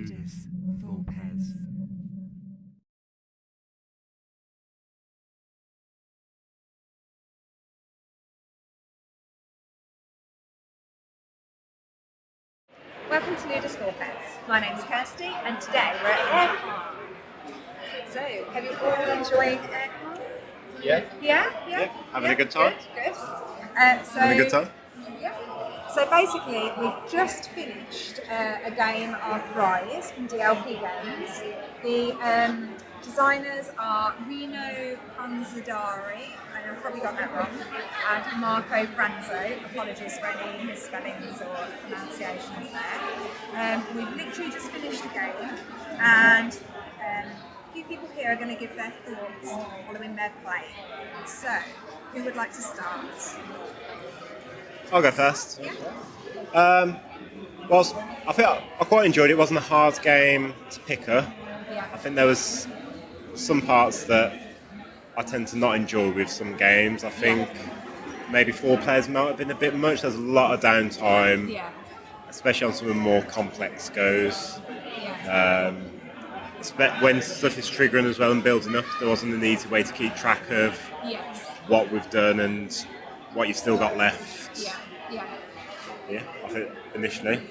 Ludus, Vulpes. Welcome to Ludus Vulpes. My name's Kirsty and today we're at Airecon. So, have you all enjoyed Airecon? Yeah. Yeah? Having a good time? Good. Having a good time? Yeah. So basically, we've just finished a game of Rise from DLP Games. The designers are Rino Panzadari, I've probably got that wrong, and Marco Franzo. Apologies for any misspellings or pronunciations there. We've literally just finished the game, and a few people here are going to give their thoughts following their play. So, who would like to start? I'll go first. I think I quite enjoyed it. It wasn't a hard game to pick up. Yeah. I think there was some parts that I tend to not enjoy with some games. I think maybe 4 players might have been a bit much. There's a lot of downtime, especially on some of the more complex goes. When stuff is triggering as well and building up, there wasn't an easy way to keep track of what we've done and what you've still got left. Yeah, I think initially.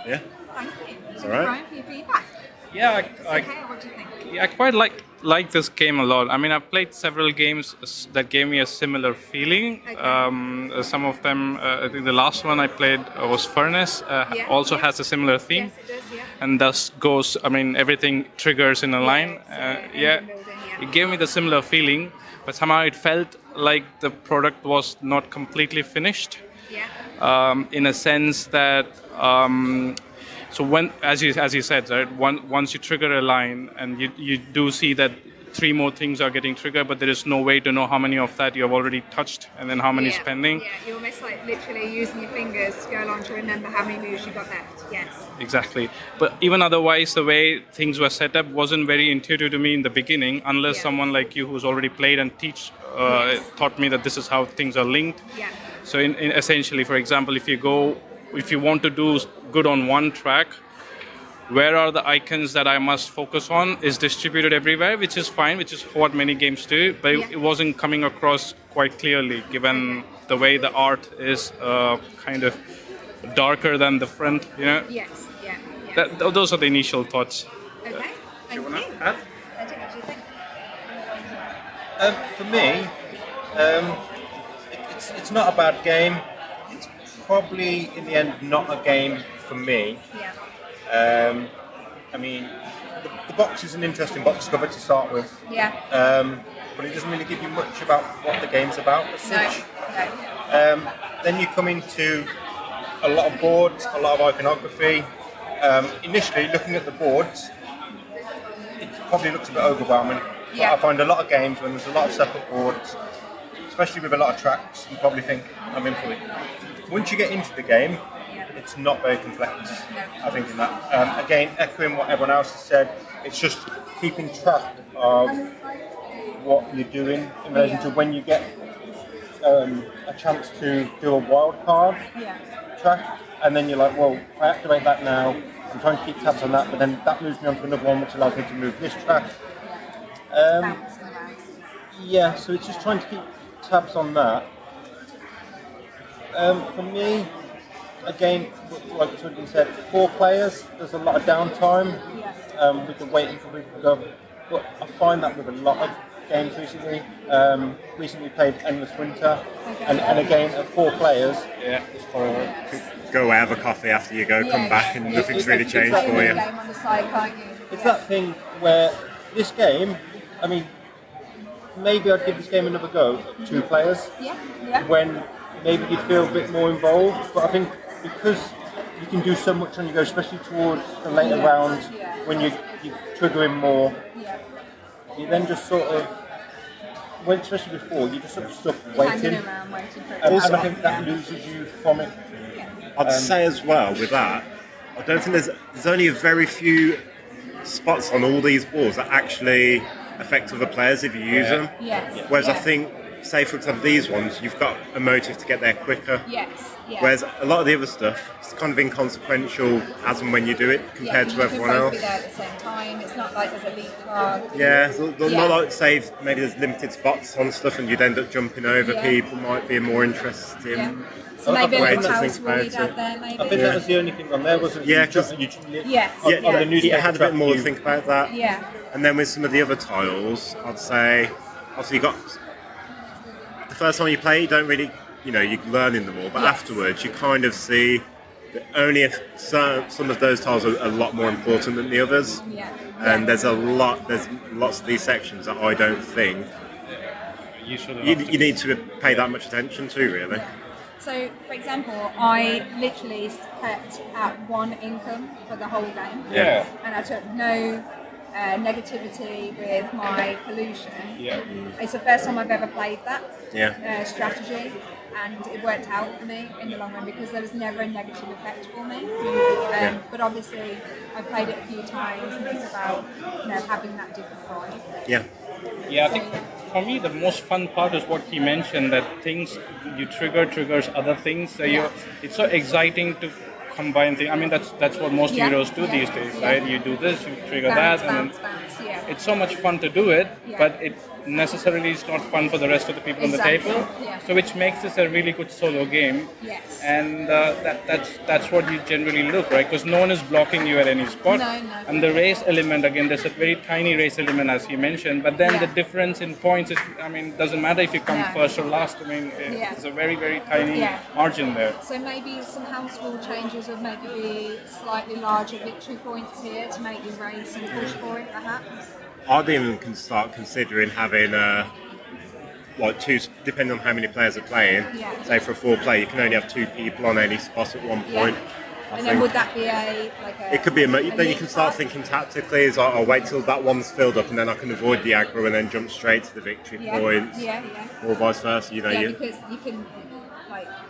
Yeah. Thank you. It's all right. Brian, for your feedback. Yeah, What do you think? I quite like this game a lot. I mean, I've played several games that gave me a similar feeling. Okay. Some of them, I think the last one I played was Furnace, also has a similar theme. Yes, it does, yeah. And thus goes, I mean, everything triggers in a line. It gave me the similar feeling, but somehow it felt like the product was not completely finished. In a sense that so when, as you said, right, once you trigger a line and you do see that 3 more things are getting triggered, but there is no way to know how many of that you have already touched and then how many is pending. Yeah, you're almost like literally using your fingers to go along to remember how many moves you got left. Yes. Exactly. But even otherwise, the way things were set up wasn't very intuitive to me in the beginning, unless someone like you who's already played and taught me that this is how things are linked. Yeah. So in essentially, for example, if you want to do good on one track, where are the icons that I must focus on is distributed everywhere, which is fine, which is what many games do, but it wasn't coming across quite clearly, given the way the art is kind of darker than the front, you know? Yes, yeah. Those are the initial thoughts. Okay, thank you. What do you think? For me, it's not a bad game. It's probably, in the end, not a game for me. Yeah. I mean, the box is an interesting box cover to start with. Yeah. But it doesn't really give you much about what the game's about as such. No. Then you come into a lot of boards, a lot of iconography. Initially, looking at the boards, it probably looks a bit overwhelming. But I find a lot of games when there's a lot of separate boards, especially with a lot of tracks, you probably think, I'm in for it. Once you get into the game, it's not very complex, I think, in that. Again, echoing what everyone else has said, it's just keeping track of what you're doing in relation to when you get a chance to do a wild card track, and then you're like, well, if I activate that now, I'm trying to keep tabs on that, but then that moves me on to another one which allows me to move this track. So it's just trying to keep tabs on that. For me, again, like Twitter said, 4 players, there's a lot of downtime with the waiting for people to go. But I find that with a lot of games recently. Recently played Endless Winter, and again, at 4 players, it's Go away, have a coffee after you go, come back and nothing's really changed for you. Game on the side, can't you? It's that thing where this game, I mean, maybe I'd give this game another go, 2 players, when maybe you'd feel a bit more involved, but I think because you can do so much on your go, especially towards the later rounds, when you're triggering more, you then just sort of, especially before, you just sort of stuck waiting, Around waiting for it. and I think that loses you from it. I'd say as well with that, I don't think there's only a very few spots on all these boards that actually affect other players if you use them. Yes. Whereas I think say for example these ones, you've got a motive to get there quicker. Yes. Yeah. Whereas a lot of the other stuff, it's kind of inconsequential as and when you do it compared to everyone you can both else. be there at the same time. It's not like there's a leapfrog. Yeah, not like say maybe there's limited spots on stuff and you'd end up jumping over people. Might be more interesting. Yeah. So maybe a way little to house think about read it. out there, maybe. I think that was the only thing on there, wasn't it? Yeah, 'cause- On Yeah, the newspaper it had a bit more to track, think about that. Yeah. And then with some of the other tiles, I'd say, obviously you got the first time you play, you don't really, you're learning them all, but afterwards you kind of see that only if some of those tiles are a lot more important than the others. Yeah. And there's lots of these sections that I don't think you need to pay that much attention to, really. So, for example, I literally kept at 1 income for the whole game. Yeah. And I took no negativity with my pollution. Yeah. It's the first time I've ever played that strategy, and it worked out for me in the long run because there was never a negative effect for me. But obviously, I've played it a few times, and it's about having that different vibe. Yeah. Yeah, I think for me the most fun part is what he mentioned, that things you triggers other things. So it's so exciting to combine things. I mean that's what most heroes do these days, right? You do this, you trigger Bounce, that, and bounce, it's so much fun to do it, but it necessarily is not fun for the rest of the people on the table. Yeah. So which makes this a really good solo game. Yes. And that's what you generally look, right? Because no one is blocking you at any spot. No. And the race element, again, there's a very tiny race element as he mentioned, but then the difference in points is, doesn't matter if you come first or last. It's a very, very tiny margin there. So maybe some house rule changes would maybe be slightly larger victory points here to make you race and push for it, perhaps. I'd even start considering having two, depending on how many players are playing. Yeah. Say for a 4-player, you can only have 2 people on any spot at one point. I And think then would that be it could be then you can start thinking tactically. Is I'll wait till that one's filled up and then I can avoid the aggro and then jump straight to the victory points. Yeah. Or vice versa. Because you can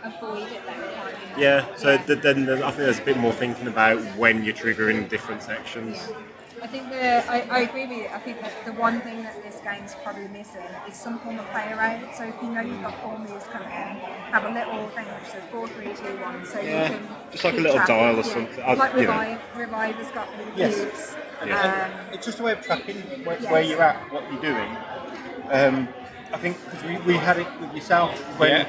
avoid it then, can't you? Yeah. So then I think there's a bit more thinking about when you're triggering different sections. Yeah. I think I agree with you. I think that the one thing that this game's probably missing is some form of player aid. So if you know you've got 4 moves coming in, have a little thing which says 4, 3, 2, 1, so you can just like a keep little track. dial or something. Like Revive has got little cubes. It's just a way of tracking where you're at, what you're doing. I think because we had it with yourself when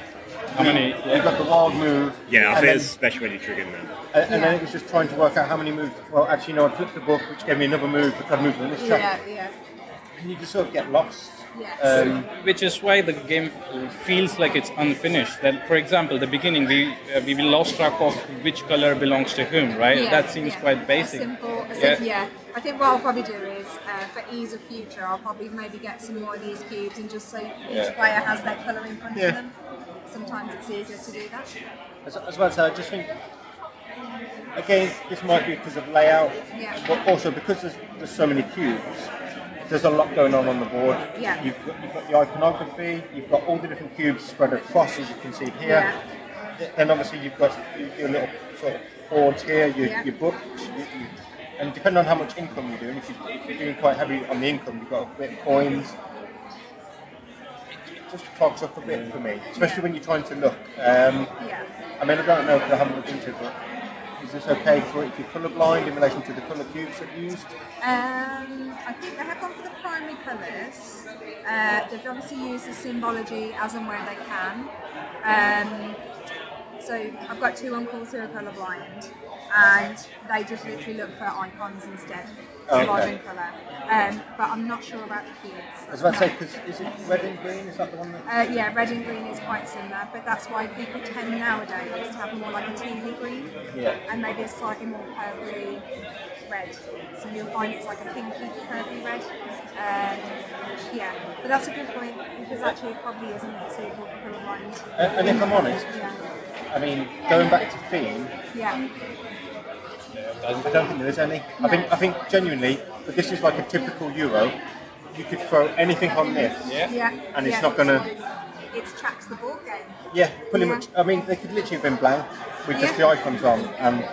we got the wild move. Yeah, I think it's especially when you're triggering them. And then it was just trying to work out how many moves. Well, actually, no, I flipped the book, which gave me another move, because I moved on this track. Yeah. And you just sort of get lost. Yes. Which is why the game feels like it's unfinished. That, for example, the beginning we lost track of which color belongs to whom, right? Yeah, that seems quite basic. Simple. I think what I'll probably do is, for ease of future, I'll probably maybe get some more of these cubes and just so each player has their colour in front of them. Sometimes it's easier to do that. As well as I just think, again, this might be because of layout, but also because there's so many cubes. There's a lot going on the board. Yeah. You've got the iconography, you've got all the different cubes spread across, as you can see here. Then obviously you've got your little sort of boards here, your books, and depending on how much income you're doing, if you're doing quite heavy on the income, you've got a bit of coins. It just clogs up a bit for me, especially when you're trying to look. I mean, I don't know because I haven't looked into it, but is this okay for if you're colourblind in relation to the colour cubes that you used? I think they have gone for the primary colours. They've obviously used the symbology as and where they can. So I've got 2 uncles who are colourblind, and they just literally look for icons instead, large in colour. But I'm not sure about the cubes. I was about to say, because is it red and green? Is that the one that? Yeah, red and green is quite similar, but that's why people tend nowadays to have more like a tealy green, and maybe a slightly more purpley red. So you'll find it's like a pinky purpley red. But that's a good point because actually it probably isn't suitable for colourblind. And if I'm honest, I mean, going back to theme, I don't think there is any. No. I think genuinely, but this is like a typical Euro. You could throw anything on this, and it's not gonna. It tracks the board game. Yeah, pretty much. I mean, they could literally have been blank with just the icons on, and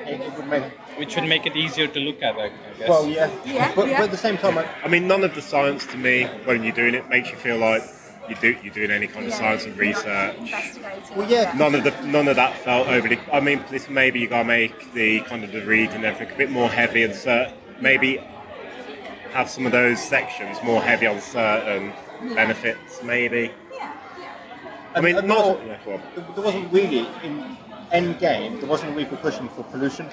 it would make. Which would make it easier to look at, I guess. Well, but at the same time, I mean, none of the science to me when you're doing it makes you feel like you're doing any kind of science and research. Investigating. Well, yeah. None of that felt overly. I mean, maybe you gotta make the kind of the read and everything a bit more heavy and maybe have some of those sections more heavy on certain benefits, maybe. Yeah. I mean, And not. also, Yeah, go on. there wasn't really in end game. There wasn't a repercussion for pollution.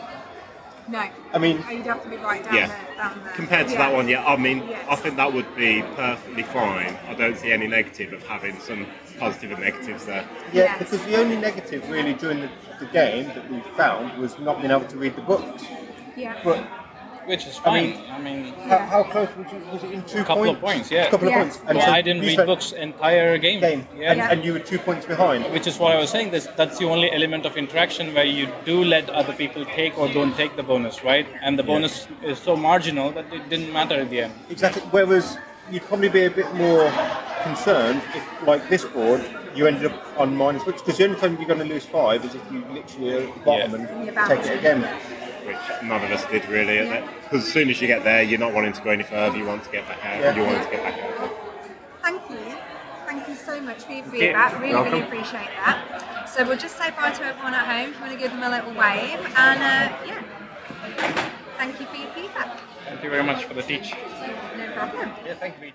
No. I mean, You'd have to be right down Yeah. there. Compared to that one, yeah, I mean, Yes. I think that would be perfectly fine. I don't see any negative of having some positive and negatives there. yeah, Yes. because the only negative really during the game that we found was not being able to read the books. Yeah. But Which is I fine. mean- I mean, how close was it in 2 a couple points? of points, yeah. A couple of Yeah. points. And Well, so I didn't you read spent books entire game. game. Yeah. And you were 2 points behind. Which is what I was saying. That's the only element of interaction where you do let other people take or don't take the bonus, right? And the bonus is so marginal that it didn't matter at the end. Exactly. Whereas you'd probably be a bit more concerned if, like this board, you ended up on minus which because the only time you're going to lose 5 is if you literally are at the bottom You're and bouncing. take it again. Which none of us did really. Because as soon as you get there, you're not wanting to go any further. You want to get back out. Yeah. You want to get back out. Thank you. Thank you so much for your feedback. Really, really appreciate that. So we'll just say bye to everyone at home. If you want to give them a little wave. And yeah, thank you for your feedback. Thank you very much for the teach. No problem. Yeah, thank you.